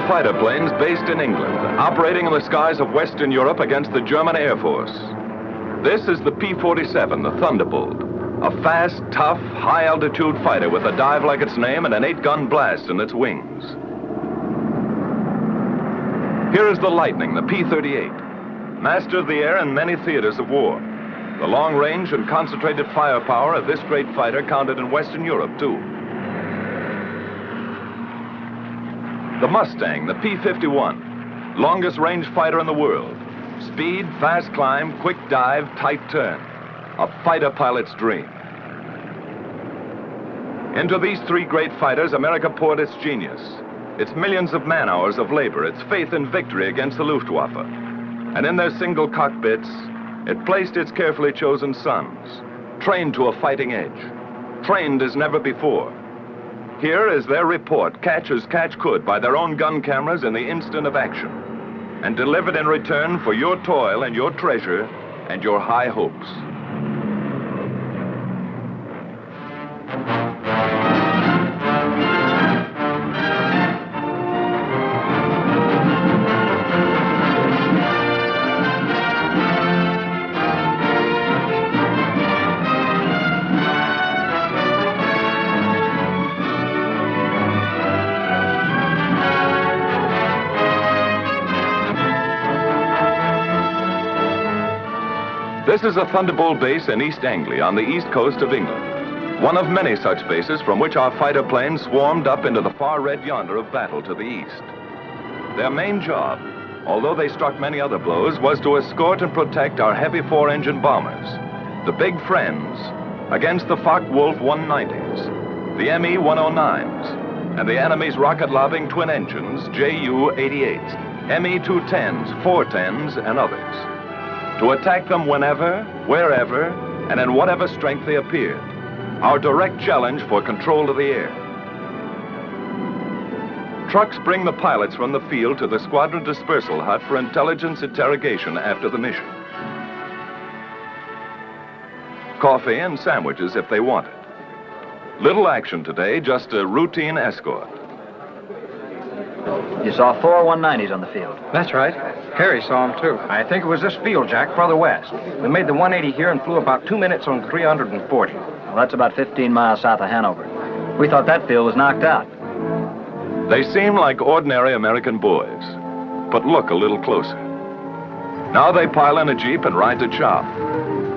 fighter planes based in England, operating in the skies of Western Europe against the German Air Force. This is the P-47, the Thunderbolt, a fast, tough, high-altitude fighter with a dive like its name and an 8-gun blast in its wings. Here is the Lightning, the P-38, master of the air in many theaters of war. The long range and concentrated firepower of this great fighter counted in Western Europe, too. The Mustang, the P-51, longest range fighter in the world. Speed, fast climb, quick dive, tight turn. A fighter pilot's dream. Into these three great fighters, America poured its genius, its millions of man-hours of labor, its faith in victory against the Luftwaffe. And in their single cockpits, it placed its carefully chosen sons, trained to a fighting edge, trained as never before. Here is their report, catch as catch could by their own gun cameras in the instant of action, and delivered in return for your toil and your treasure and your high hopes. This is a Thunderbolt base in East Anglia on the east coast of England. One of many such bases from which our fighter planes swarmed up into the far red yonder of battle to the east. Their main job, although they struck many other blows, was to escort and protect our heavy 4-engine bombers, the big friends, against the Focke-Wulf 190s, the ME 109s, and the enemy's rocket-lobbing twin engines, Ju-88s, ME 210s, 410s, and others. To attack them whenever, wherever, and in whatever strength they appeared. Our direct challenge for control of the air. Trucks bring the pilots from the field to the squadron dispersal hut for intelligence interrogation after the mission. Coffee and sandwiches if they want it. Little action today, just a routine escort. You saw 4 190s on the field. That's right. Harry saw them, too. I think it was this field, Jack, further west. We made the 180 here and flew about 2 minutes on 340. Well, that's about 15 miles south of Hanover. We thought that field was knocked out. They seem like ordinary American boys, but look a little closer. Now they pile in a Jeep and ride to chop.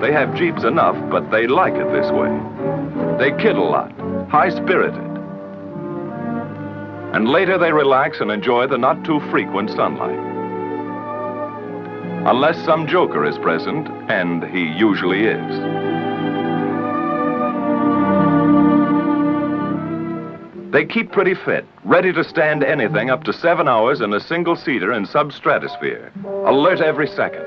They have Jeeps enough, but they like it this way. They kid a lot, high-spirited. And later they relax and enjoy the not-too-frequent sunlight. Unless some joker is present, and he usually is. They keep pretty fit, ready to stand anything up to 7 hours in a single-seater in sub-stratosphere, alert every second.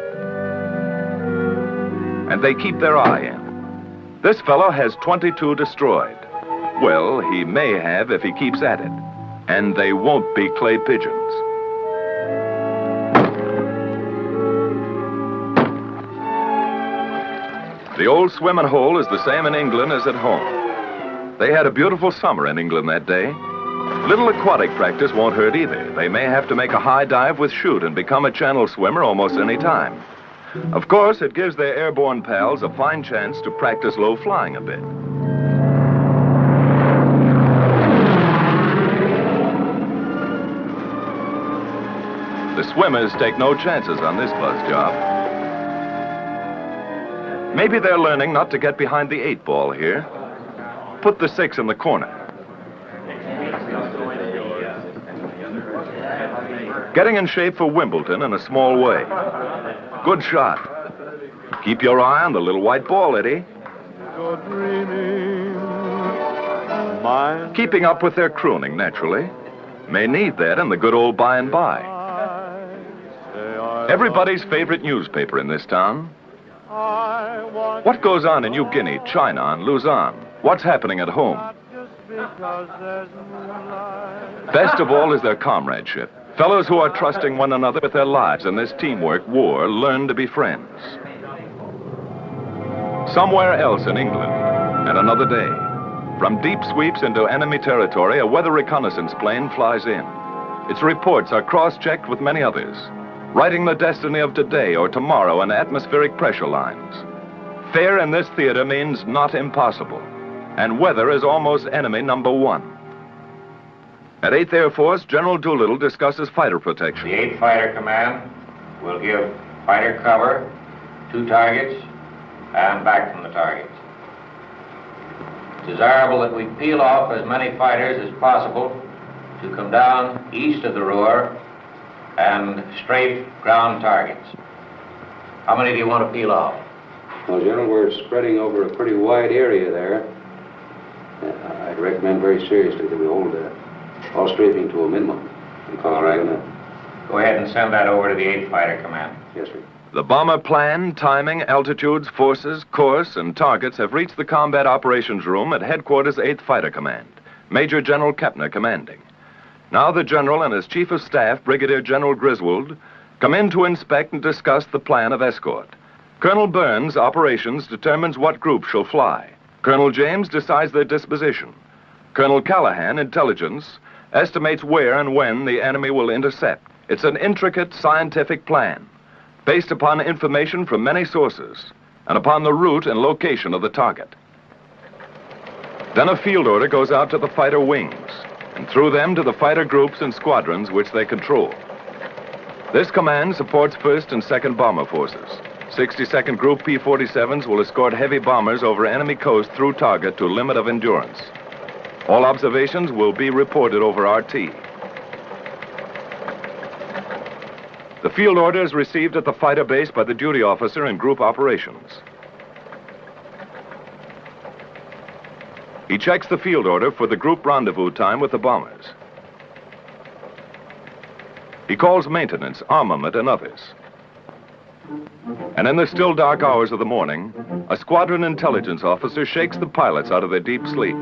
And they keep their eye in. This fellow has 22 destroyed. Well, he may have if he keeps at it. And they won't be clay pigeons. The old swimming hole is the same in England as at home. They had a beautiful summer in England that day. Little aquatic practice won't hurt either. They may have to make a high dive with chute and become a channel swimmer almost any time. Of course, it gives their airborne pals a fine chance to practice low flying a bit. The swimmers take no chances on this buzz job. Maybe they're learning not to get behind the 8 ball here. Put the 6 in the corner. Getting in shape for Wimbledon in a small way. Good shot. Keep your eye on the little white ball, Eddie. Keeping up with their crooning, naturally. May need that in the good old by and by. Everybody's favorite newspaper in this town. What goes on in New Guinea, China, and Luzon? What's happening at home? Best of all is their comradeship. Fellows who are trusting one another with their lives in this teamwork war learn to be friends. Somewhere else in England, and another day, from deep sweeps into enemy territory, a weather reconnaissance plane flies in. Its reports are cross-checked with many others, writing the destiny of today or tomorrow in atmospheric pressure lines. Fair in this theater means not impossible, and weather is almost enemy number one. At 8th Air Force, General Doolittle discusses fighter protection. The 8th Fighter Command will give fighter cover to targets and back from the targets. It's desirable that we peel off as many fighters as possible to come down east of the Ruhr and strafe ground targets. How many do you want to peel off? Well, General, we're spreading over a pretty wide area there. I'd recommend very seriously that we hold all strafing to a minimum in Colorado. Go ahead and send that over to the 8th Fighter Command. Yes, sir. The bomber plan, timing, altitudes, forces, course, and targets have reached the combat operations room at Headquarters 8th Fighter Command, Major General Kepner commanding. Now the General and his Chief of Staff, Brigadier General Griswold, come in to inspect and discuss the plan of escort. Colonel Burns, operations, determines what group shall fly. Colonel James decides their disposition. Colonel Callahan, intelligence, estimates where and when the enemy will intercept. It's an intricate scientific plan, based upon information from many sources, and upon the route and location of the target. Then a field order goes out to the fighter wings, and through them to the fighter groups and squadrons which they control. This command supports 1st and 2nd Bomber Forces. 62nd Group P-47s will escort heavy bombers over enemy coast through target to limit of endurance. All observations will be reported over RT. The field order is received at the fighter base by the duty officer in group operations. He checks the field order for the group rendezvous time with the bombers. He calls maintenance, armament, and others. And in the still dark hours of the morning, a squadron intelligence officer shakes the pilots out of their deep sleep.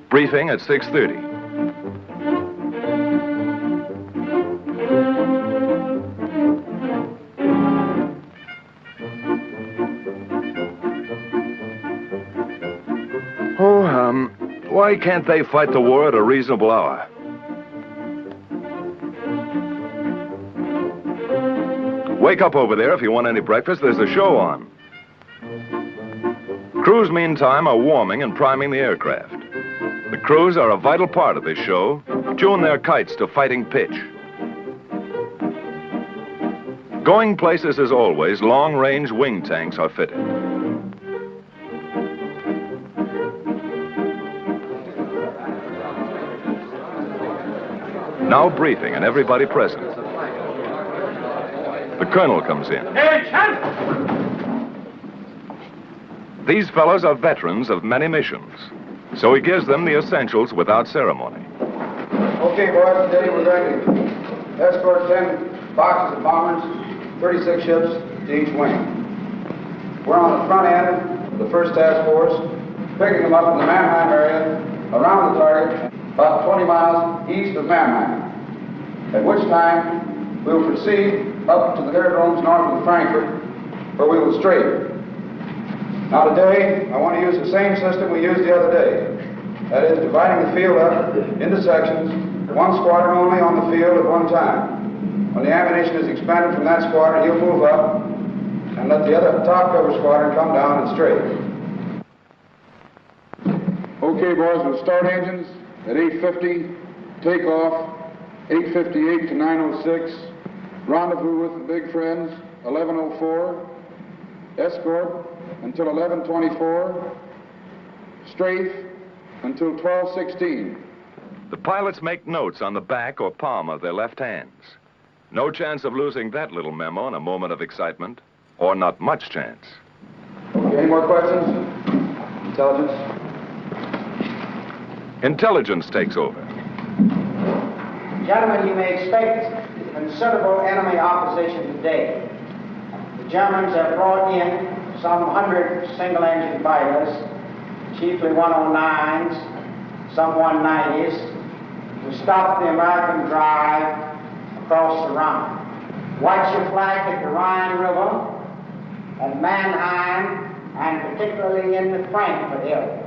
Briefing at 6:30. Why can't they fight the war at a reasonable hour? Wake up over there if you want any breakfast. There's a show on. Crews, meantime, are warming and priming the aircraft. The crews are a vital part of this show. Tune their kites to fighting pitch. Going places as always, long-range wing tanks are fitted. Now briefing and everybody present. The colonel comes in. These fellows are veterans of many missions, so he gives them the essentials without ceremony. Okay, boys, today we're going to escort 10 boxes of bombers, 36 ships to each wing. We're on the front end of the 1st Task Force, picking them up in the Mannheim area, around the target, about 20 miles east of Mannheim, at which time we will proceed up to the aerodromes north of Frankfurt, where we will strafe. Now today, I want to use the same system we used the other day. That is, dividing the field up into sections, one squadron only on the field at one time. When the ammunition is expended from that squadron, you'll move up and let the other top cover squadron come down and strafe. Okay, boys, we'll start engines at 8:50, take off 8:58 to 9:06, rendezvous with the big friends 11:04, escort until 11:24, strafe until 12:16. The pilots make notes on the back or palm of their left hands. No chance of losing that little memo in a moment of excitement, or not much chance. Okay, any more questions? Intelligence? Intelligence takes over. Gentlemen, you may expect considerable enemy opposition today. The Germans have brought in some 100 single-engine fighters, chiefly 109s, some 190s, to stop the American drive across the Rhine. Watch your flank at the Rhine River, at Mannheim, and particularly in the Frankfurt area.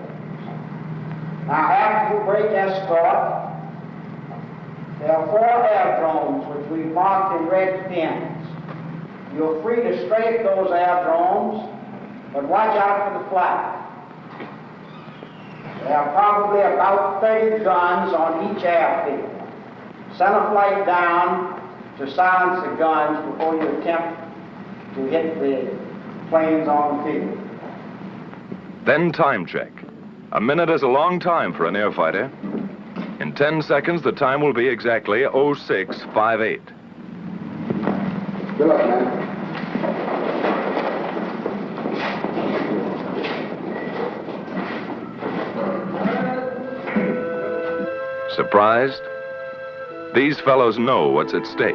Now, after we break escort, There are 4 aerodromes which we marked in red pins. You're free to strafe those aerodromes, but watch out for the flag. There are probably about 30 guns on each airfield. Send a flight down to silence the guns before you attempt to hit the planes on the field. Then time check. A minute is a long time for an air fighter. In 10 seconds, the time will be exactly 0658. Good luck, man. Surprised? These fellows know what's at stake.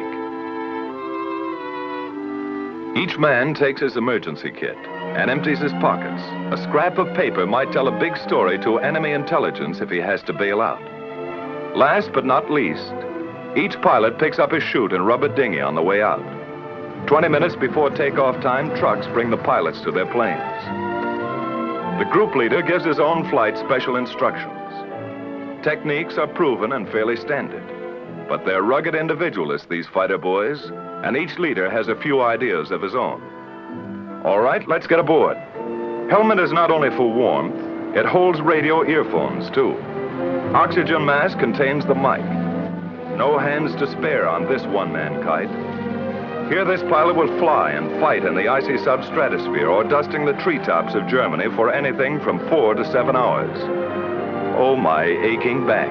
Each man takes his emergency kit and empties his pockets. A scrap of paper might tell a big story to enemy intelligence if he has to bail out. Last but not least, each pilot picks up his chute and rubber dinghy on the way out. 20 minutes before takeoff time, trucks bring the pilots to their planes. The group leader gives his own flight special instructions. Techniques are proven and fairly standard, but they're rugged individualists, these fighter boys, and each leader has a few ideas of his own. All right, let's get aboard. Helmet is not only for warmth, it holds radio earphones too. Oxygen mask contains the mic. No hands to spare on this one-man kite. Here this pilot will fly and fight in the icy substratosphere or dusting the treetops of Germany for anything from 4 to 7 hours. Oh, my aching back.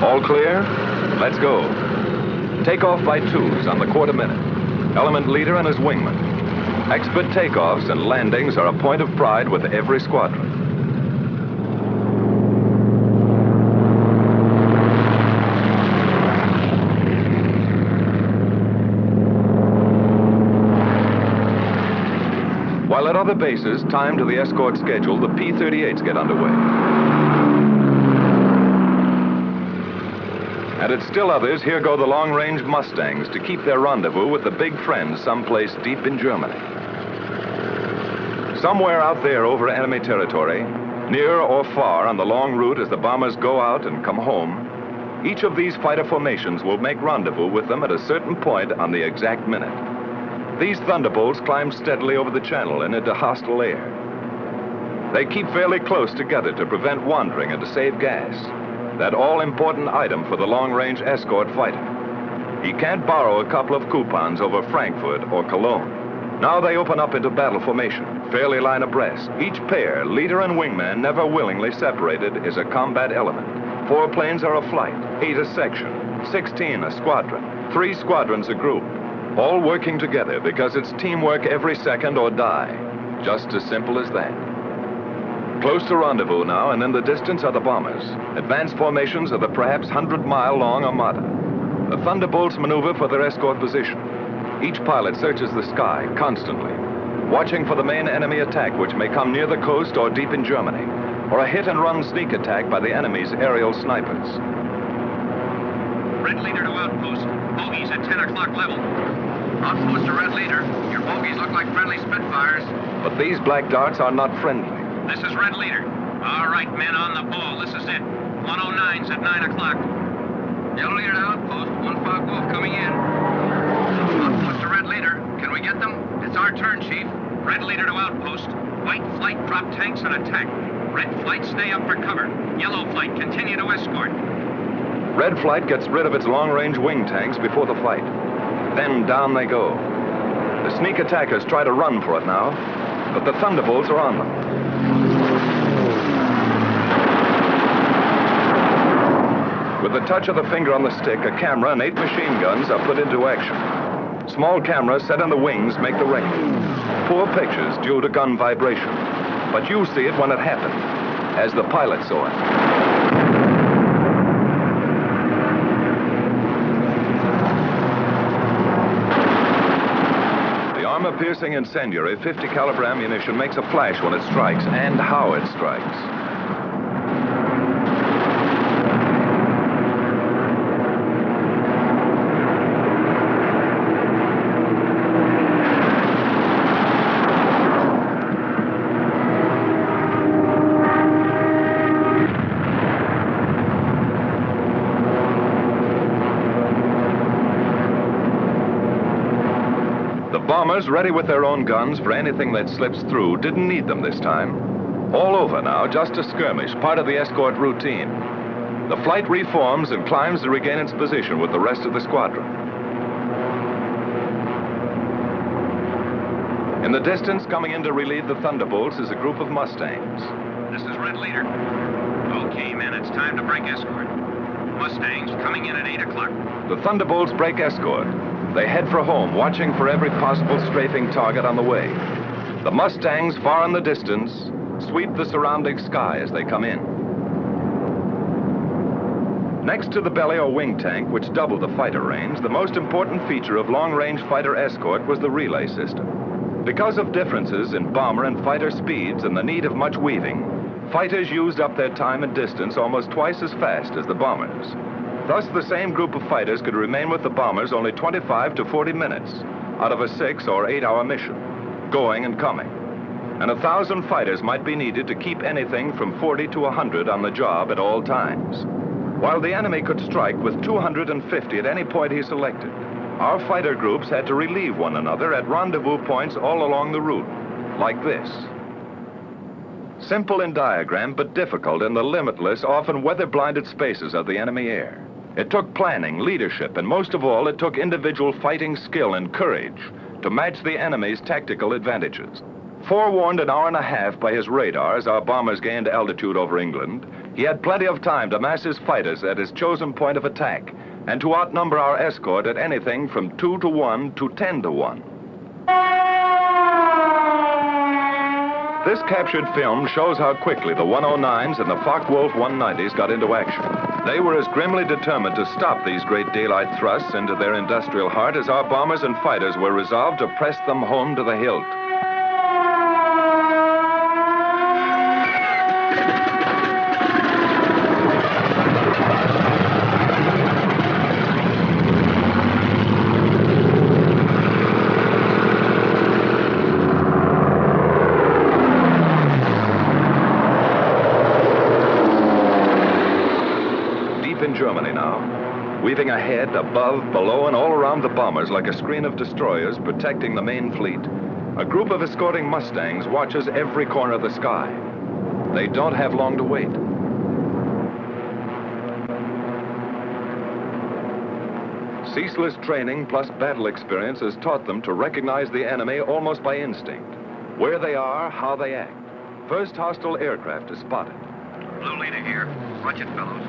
All clear? Let's go. Takeoff by 2s on the quarter minute. Element leader and his wingman. Expert takeoffs and landings are a point of pride with every squadron. While at other bases, timed to the escort schedule, the P-38s get underway. And at still others, here go the long-range Mustangs to keep their rendezvous with the big friends someplace deep in Germany. Somewhere out there over enemy territory, near or far on the long route as the bombers go out and come home, each of these fighter formations will make rendezvous with them at a certain point on the exact minute. These thunderbolts climb steadily over the channel and into hostile air. They keep fairly close together to prevent wandering and to save gas. That all-important item for the long-range escort fighter. He can't borrow a couple of coupons over Frankfurt or Cologne. Now they open up into battle formation, fairly line abreast. Each pair, leader and wingman, never willingly separated, is a combat element. 4 planes are a flight, 8 a section, 16 a squadron, 3 squadrons a group. All working together because it's teamwork every second or die. Just as simple as that. Close to rendezvous now, and in the distance are the bombers. Advanced formations of the perhaps 100-mile-long Armada. The Thunderbolts maneuver for their escort position. Each pilot searches the sky constantly, watching for the main enemy attack which may come near the coast or deep in Germany, or a hit-and-run sneak attack by the enemy's aerial snipers. Red leader to outpost. Bogies at 10 o'clock level. Outpost to red leader. Your bogies look like friendly Spitfires. But these black darts are not friendly. This is red leader. All right, men on the ball. This is it. 109's at 9 o'clock. Yellow leader to outpost. 1-5 Wolf coming in. Outpost to red leader. Can we get them? It's our turn, Chief. Red leader to outpost. White flight drop tanks and attack. Red flight stay up for cover. Yellow flight continue to escort. Red flight gets rid of its long-range wing tanks before the fight. Then down they go. The sneak attackers try to run for it now, but the Thunderbolts are on them. With the touch of the finger on the stick, a camera and 8 machine guns are put into action. Small cameras set on the wings make the record. Poor pictures due to gun vibration. But you see it when it happened, as the pilot saw it. piercing incendiary 50 caliber ammunition makes a flash when it strikes, and how it strikes. Bombers, ready with their own guns for anything that slips through, didn't need them this time. All over now, just a skirmish, part of the escort routine. The flight reforms and climbs to regain its position with the rest of the squadron. In the distance, coming in to relieve the Thunderbolts, is a group of Mustangs. This is Red Leader. Okay, men, it's time to break escort. Mustangs coming in at 8 o'clock. The Thunderbolts break escort. They head for home, watching for every possible strafing target on the way. The Mustangs, far in the distance, sweep the surrounding sky as they come in. Next to the belly or wing tank, which doubled the fighter range, the most important feature of long-range fighter escort was the relay system. Because of differences in bomber and fighter speeds and the need of much weaving, fighters used up their time and distance almost twice as fast as the bombers. Thus, the same group of fighters could remain with the bombers only 25 to 40 minutes out of a 6 or 8 hour mission, going and coming. And 1,000 fighters might be needed to keep anything from 40 to 100 on the job at all times. While the enemy could strike with 250 at any point he selected, our fighter groups had to relieve one another at rendezvous points all along the route, like this. Simple in diagram, but difficult in the limitless, often weather-blinded spaces of the enemy air. It took planning, leadership, and most of all, it took individual fighting skill and courage to match the enemy's tactical advantages. Forewarned an hour and a half by his radar as our bombers gained altitude over England, he had plenty of time to mass his fighters at his chosen point of attack and to outnumber our escort at anything from 2 to 1 to 10 to 1. This captured film shows how quickly the 109s and the Focke-Wulf 190s got into action. They were as grimly determined to stop these great daylight thrusts into their industrial heart as our bombers and fighters were resolved to press them home to the hilt. Germany now, weaving ahead, above, below, and all around the bombers like a screen of destroyers protecting the main fleet. A group of escorting Mustangs watches every corner of the sky. They don't have long to wait. Ceaseless training plus battle experience has taught them to recognize the enemy almost by instinct. Where they are, how they act. First hostile aircraft is spotted. Blue Leader here. Watch it, fellows.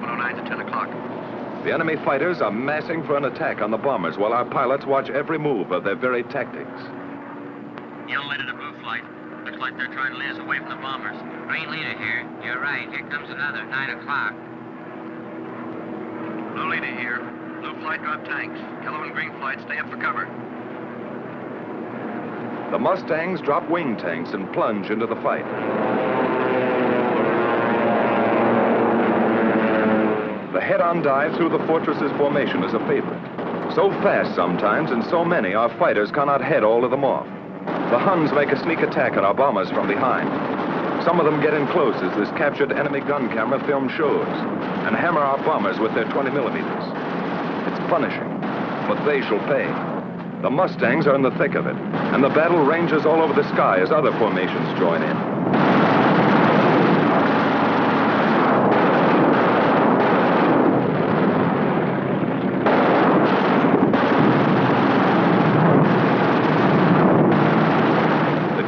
109 to 10 o'clock. The enemy fighters are massing for an attack on the bombers while our pilots watch every move of their very tactics. Yellow Leader to Blue Flight. Looks like they're trying to lead us away from the bombers. Green Leader here. You're right. Here comes another 9 o'clock. Blue Leader here. Blue Flight drop tanks. Yellow and Green Flight stay up for cover. The Mustangs drop wing tanks and plunge into the fight. The head-on dive through the fortress's formation is a favorite. So fast sometimes, and so many, our fighters cannot head all of them off. The Huns make a sneak attack on our bombers from behind. Some of them get in close, as this captured enemy gun camera film shows, and hammer our bombers with their 20 millimeters. It's punishing, but they shall pay. The Mustangs are in the thick of it, and the battle ranges all over the sky as other formations join in.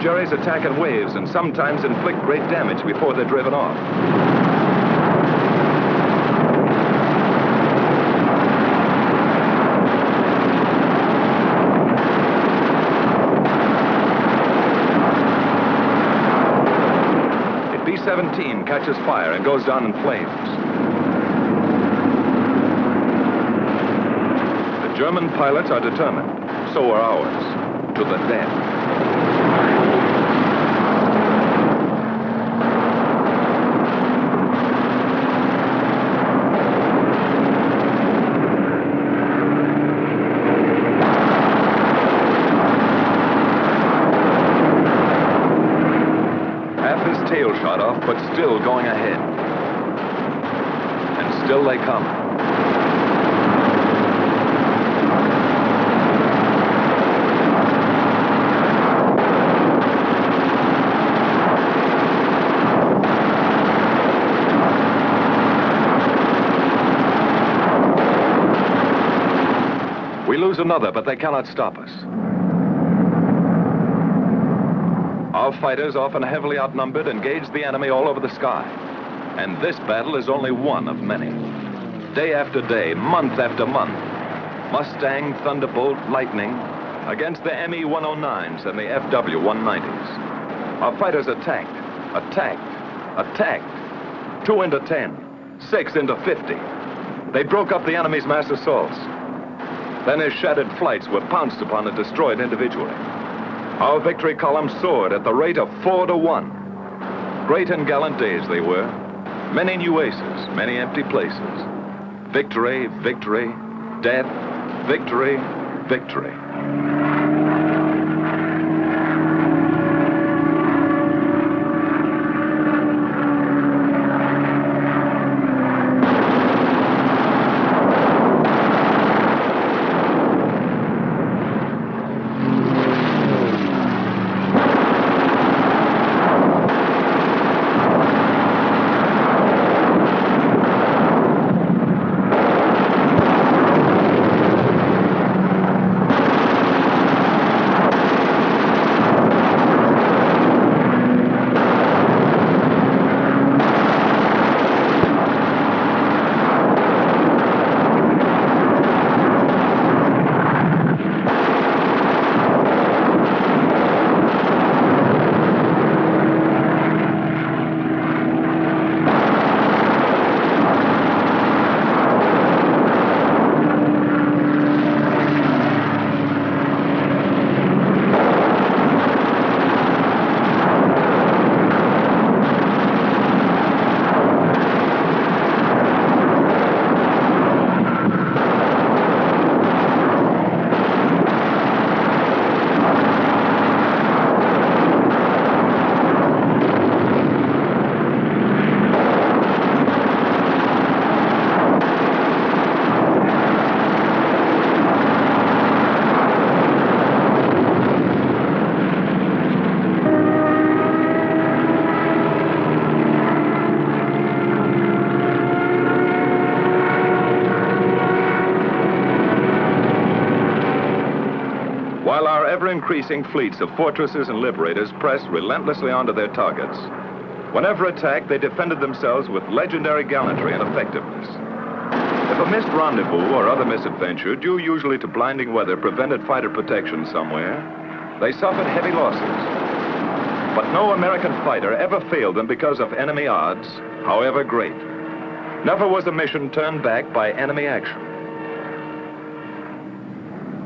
Jerrys attack in waves and sometimes inflict great damage before they're driven off. A B-17 catches fire and goes down in flames. The German pilots are determined. So are ours. to the death. Tail shot off, but still going ahead. And still they come. We lose another, but they cannot stop us. Our fighters, often heavily outnumbered, engage the enemy all over the sky. And this battle is only one of many. Day after day, month after month, Mustang, Thunderbolt, Lightning against the ME-109s and the FW-190s. Our fighters attacked, attacked. 2 into 10, 6 into 50. They broke up the enemy's mass assaults. Then his shattered flights were pounced upon and destroyed individually. Our victory column soared at the rate of 4 to 1. Great and gallant days they were. Many new aces, many empty places. Victory, victory, death, victory, victory. While our ever-increasing fleets of fortresses and liberators pressed relentlessly onto their targets, whenever attacked, they defended themselves with legendary gallantry and effectiveness. If a missed rendezvous or other misadventure, due usually to blinding weather, prevented fighter protection somewhere, they suffered heavy losses. But no American fighter ever failed them because of enemy odds, however great. Never was a mission turned back by enemy action.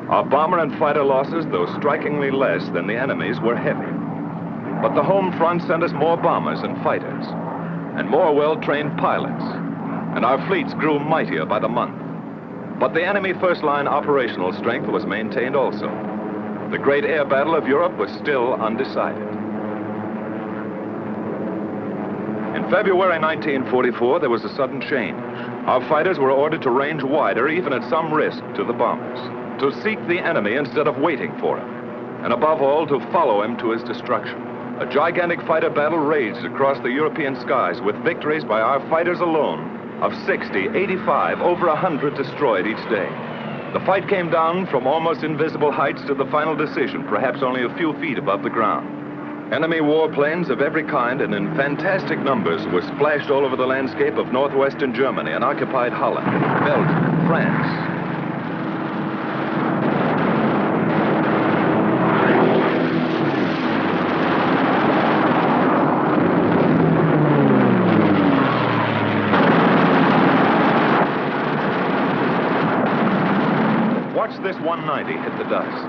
Our bomber and fighter losses, though strikingly less than the enemy's, were heavy. But the home front sent us more bombers and fighters, and more well-trained pilots, and our fleets grew mightier by the month. But the enemy first-line operational strength was maintained also. The great air battle of Europe was still undecided. In February 1944, there was a sudden change. Our fighters were ordered to range wider, even at some risk to the bombers, to seek the enemy instead of waiting for him, and above all, to follow him to his destruction. A gigantic fighter battle raged across the European skies, with victories by our fighters alone of 60, 85, over 100 destroyed each day. The fight came down from almost invisible heights to the final decision, perhaps only a few feet above the ground. Enemy warplanes of every kind and in fantastic numbers were splashed all over the landscape of northwestern Germany and occupied Holland, Belgium, France. Watch this 190 hit the dust.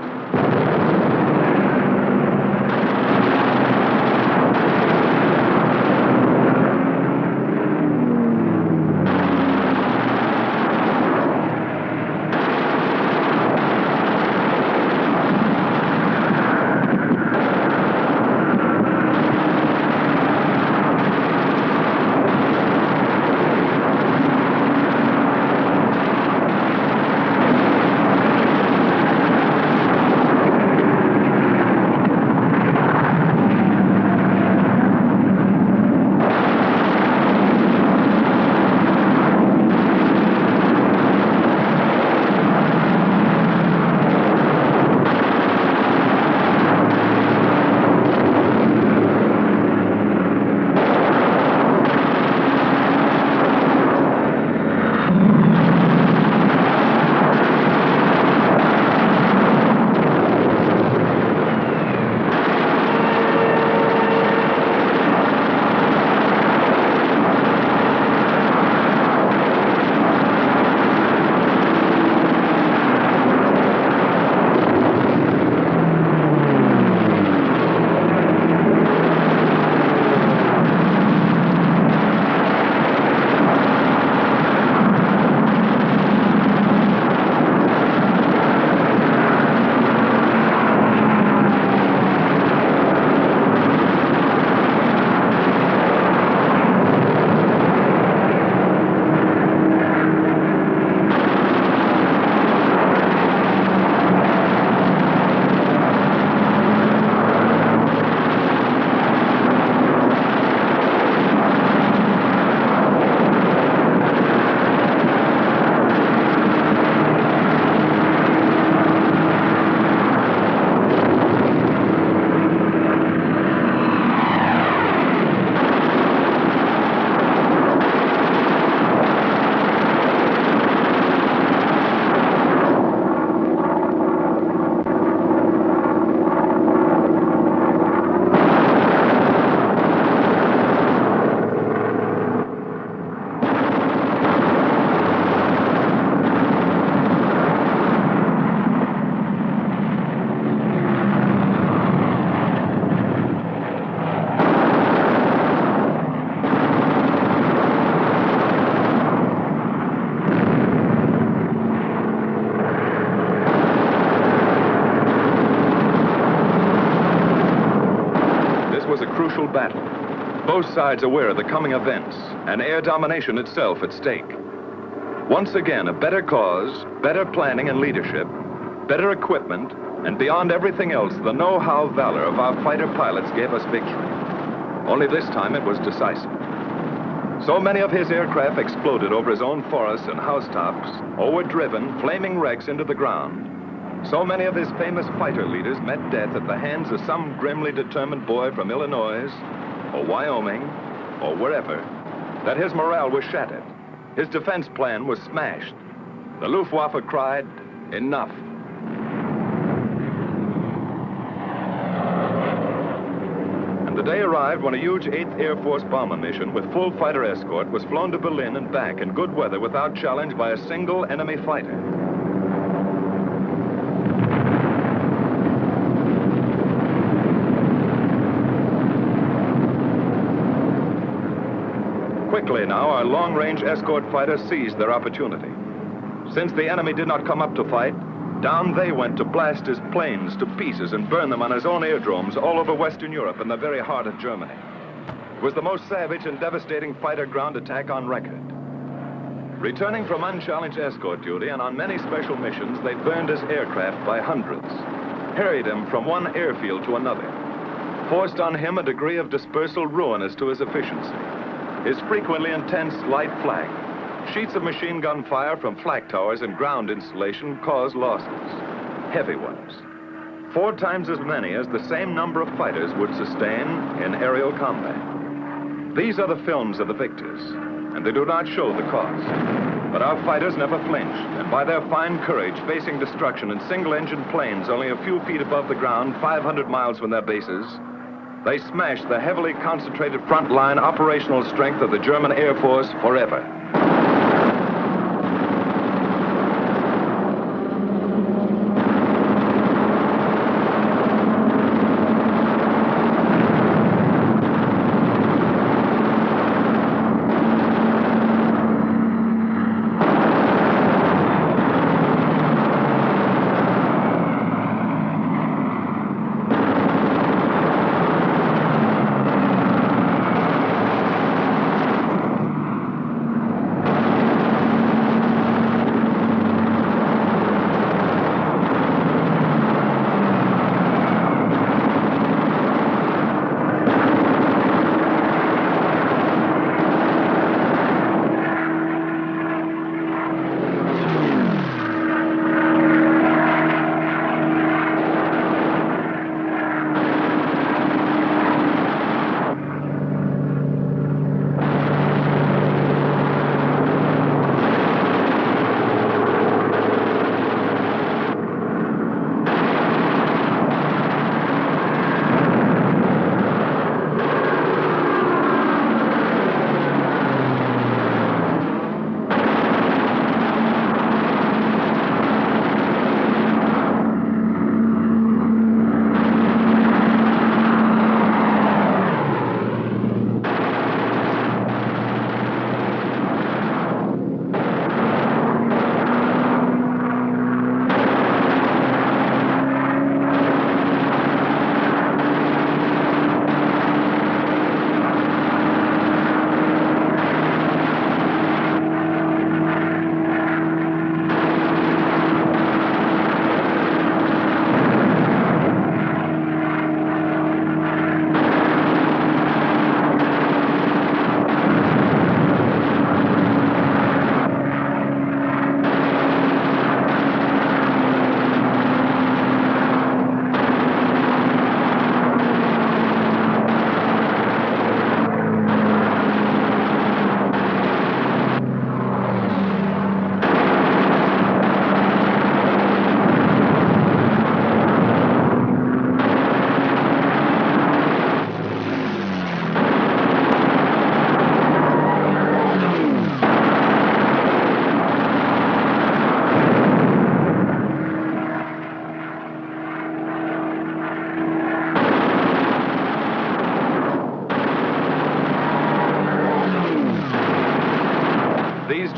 battle. Both sides aware of the coming events and air domination itself at stake. Once again, a better cause, better planning and leadership, better equipment, and beyond everything else, the know-how valor of our fighter pilots gave us victory. Only this time it was decisive. So many of his aircraft exploded over his own forests and housetops, or were driven, flaming wrecks, into the ground. So many of his famous fighter leaders met death at the hands of some grimly determined boy from Illinois, or Wyoming, or wherever, that his morale was shattered. His defense plan was smashed. The Luftwaffe cried, "Enough." And the day arrived when a huge 8th Air Force bomber mission with full fighter escort was flown to Berlin and back in good weather without challenge by a single enemy fighter. Quickly now, our long-range escort fighters seized their opportunity. Since the enemy did not come up to fight, down they went to blast his planes to pieces and burn them on his own aerodromes all over Western Europe in the very heart of Germany. It was the most savage and devastating fighter ground attack on record. Returning from unchallenged escort duty and on many special missions, they burned his aircraft by hundreds, harried him from one airfield to another, forced on him a degree of dispersal ruinous to his efficiency. His frequently intense light flak, sheets of machine gun fire from flak towers and ground installation caused losses, heavy ones. 4 times as many as the same number of fighters would sustain in aerial combat. These are the films of the victors, and they do not show the cost. But our fighters never flinched, and by their fine courage, facing destruction in single-engine planes only a few feet above the ground, 500 miles from their bases, they smashed the heavily concentrated front-line operational strength of the German Air Force forever.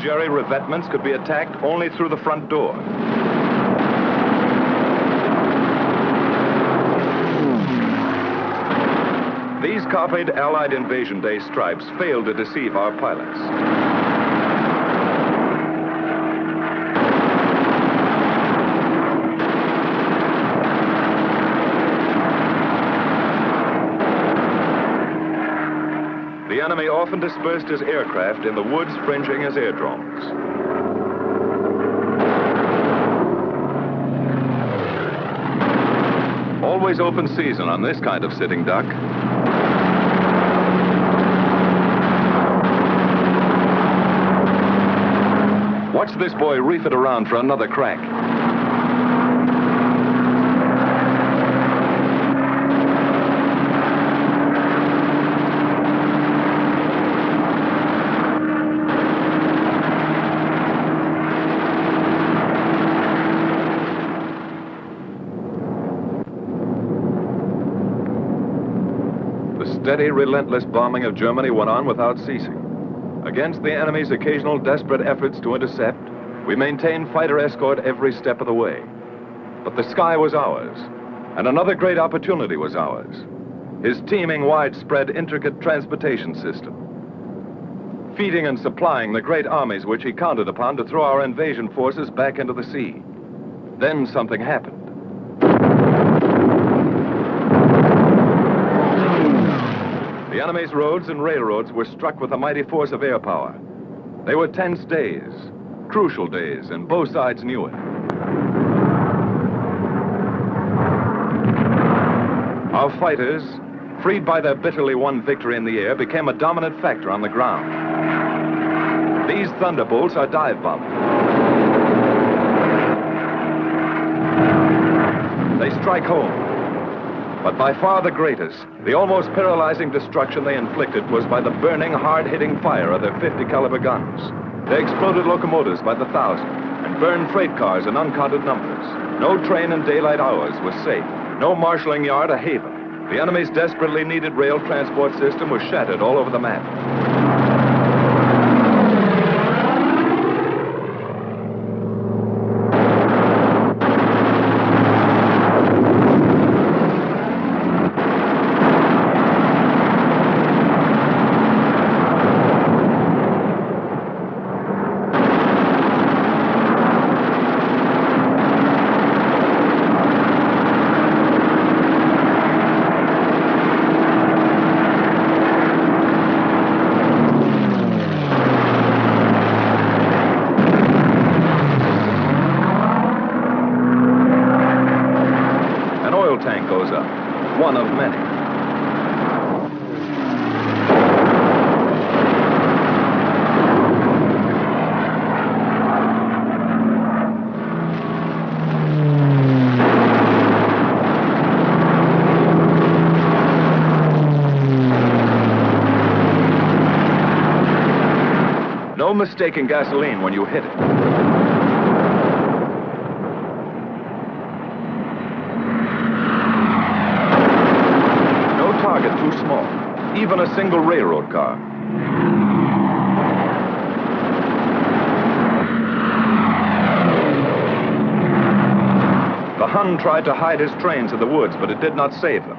Jerry revetments could be attacked only through the front door. These copied Allied Invasion Day stripes failed to deceive our pilots. The enemy often dispersed his aircraft in the woods fringing his airdromes. Always open season on this kind of sitting duck. Watch this boy reef it around for another crack. Steady, relentless bombing of Germany went on without ceasing. Against the enemy's occasional desperate efforts to intercept, we maintained fighter escort every step of the way. But the sky was ours, and another great opportunity was ours. His teeming, widespread, intricate transportation system, feeding and supplying the great armies which he counted upon to throw our invasion forces back into the sea. Then something happened. The enemy's roads and railroads were struck with a mighty force of air power. They were tense days, crucial days, and both sides knew it. Our fighters, freed by their bitterly won victory in the air, became a dominant factor on the ground. These thunderbolts are dive bombing. They strike home. But by far the greatest, the almost paralyzing destruction they inflicted was by the burning, hard-hitting fire of their 50 caliber guns. They exploded locomotives by the thousand and burned freight cars in uncounted numbers. No train in daylight hours was safe. No marshalling yard a haven. The enemy's desperately needed rail transport system was shattered all over the map. Tank goes up, one of many. No mistaking gasoline when you hit it. Too small, even a single railroad car. The Hun tried to hide his trains in the woods, but it did not save them.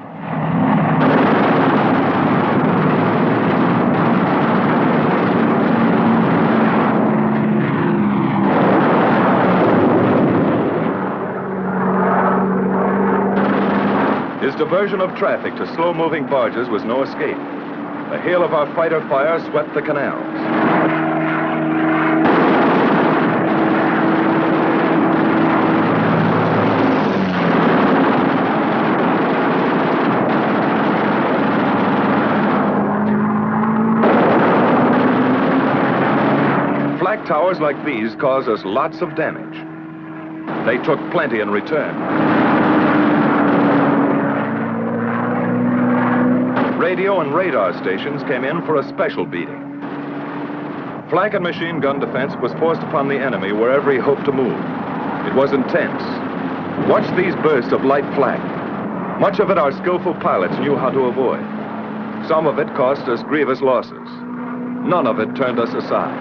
His diversion of traffic to slow-moving barges was no escape. The hail of our fighter fire swept the canals. Flak towers like these cause us lots of damage. They took plenty in return. Radio and radar stations came in for a special beating. Flak and machine gun defense was forced upon the enemy wherever he hoped to move. It was intense. Watch these bursts of light flak. Much of it our skillful pilots knew how to avoid. Some of it cost us grievous losses. None of it turned us aside.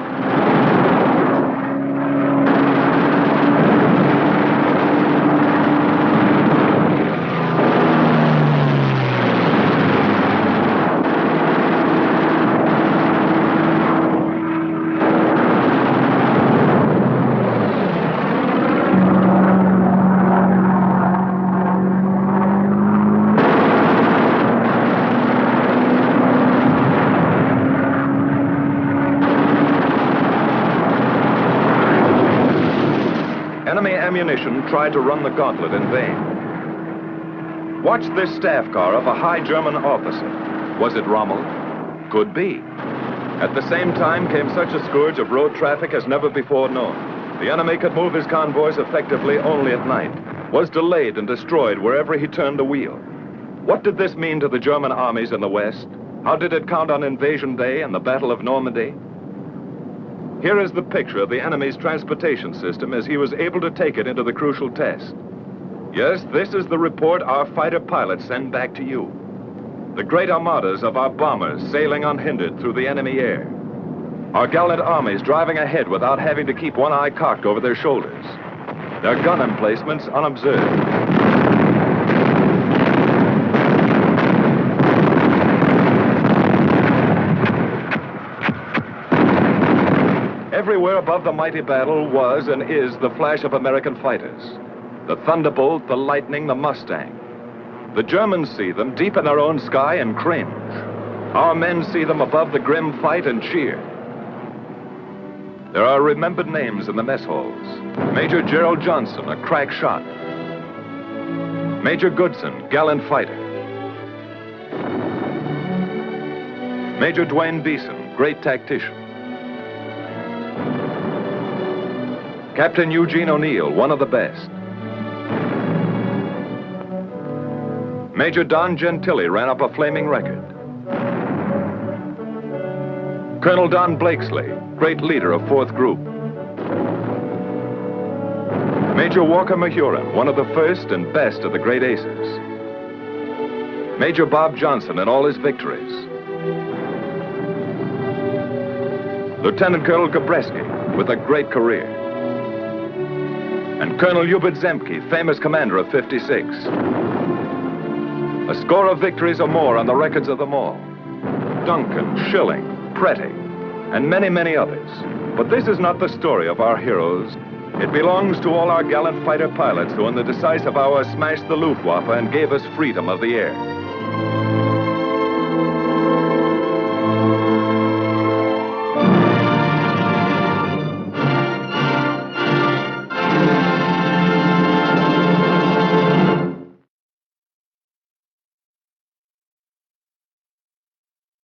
tried to run the gauntlet in vain. Watch this staff car of a high German officer. Was it Rommel? Could be. At the same time came such a scourge of road traffic as never before known. The enemy could move his convoys effectively only at night, was delayed and destroyed wherever he turned the wheel. What did this mean to the German armies in the West? How did it count on Invasion Day and the Battle of Normandy? Here is the picture of the enemy's transportation system as he was able to take it into the crucial test. Yes, this is the report our fighter pilots send back to you. The great armadas of our bombers sailing unhindered through the enemy air. Our gallant armies driving ahead without having to keep one eye cocked over their shoulders. Their gun emplacements unobserved. Everywhere above the mighty battle was and is the flash of American fighters. The Thunderbolt, the Lightning, the Mustang. The Germans see them deep in their own sky and cringe. Our men see them above the grim fight and cheer. There are remembered names in the mess halls. Major Gerald Johnson, a crack shot. Major Goodson, gallant fighter. Major Dwayne Beeson, great tactician. Captain Eugene O'Neill, one of the best. Major Don Gentili ran up a flaming record. Colonel Don Blakesley, great leader of 4th Group. Major Walker Mahurin, one of the first and best of the great aces. Major Bob Johnson and all his victories. Lieutenant Colonel Gabreski, with a great career. And Colonel Hubert Zemke, famous commander of 56. A score of victories or more on the records of them all. Duncan, Schilling, Pretty, and many, many others. But this is not the story of our heroes. It belongs to all our gallant fighter pilots who in the decisive hour smashed the Luftwaffe and gave us freedom of the air.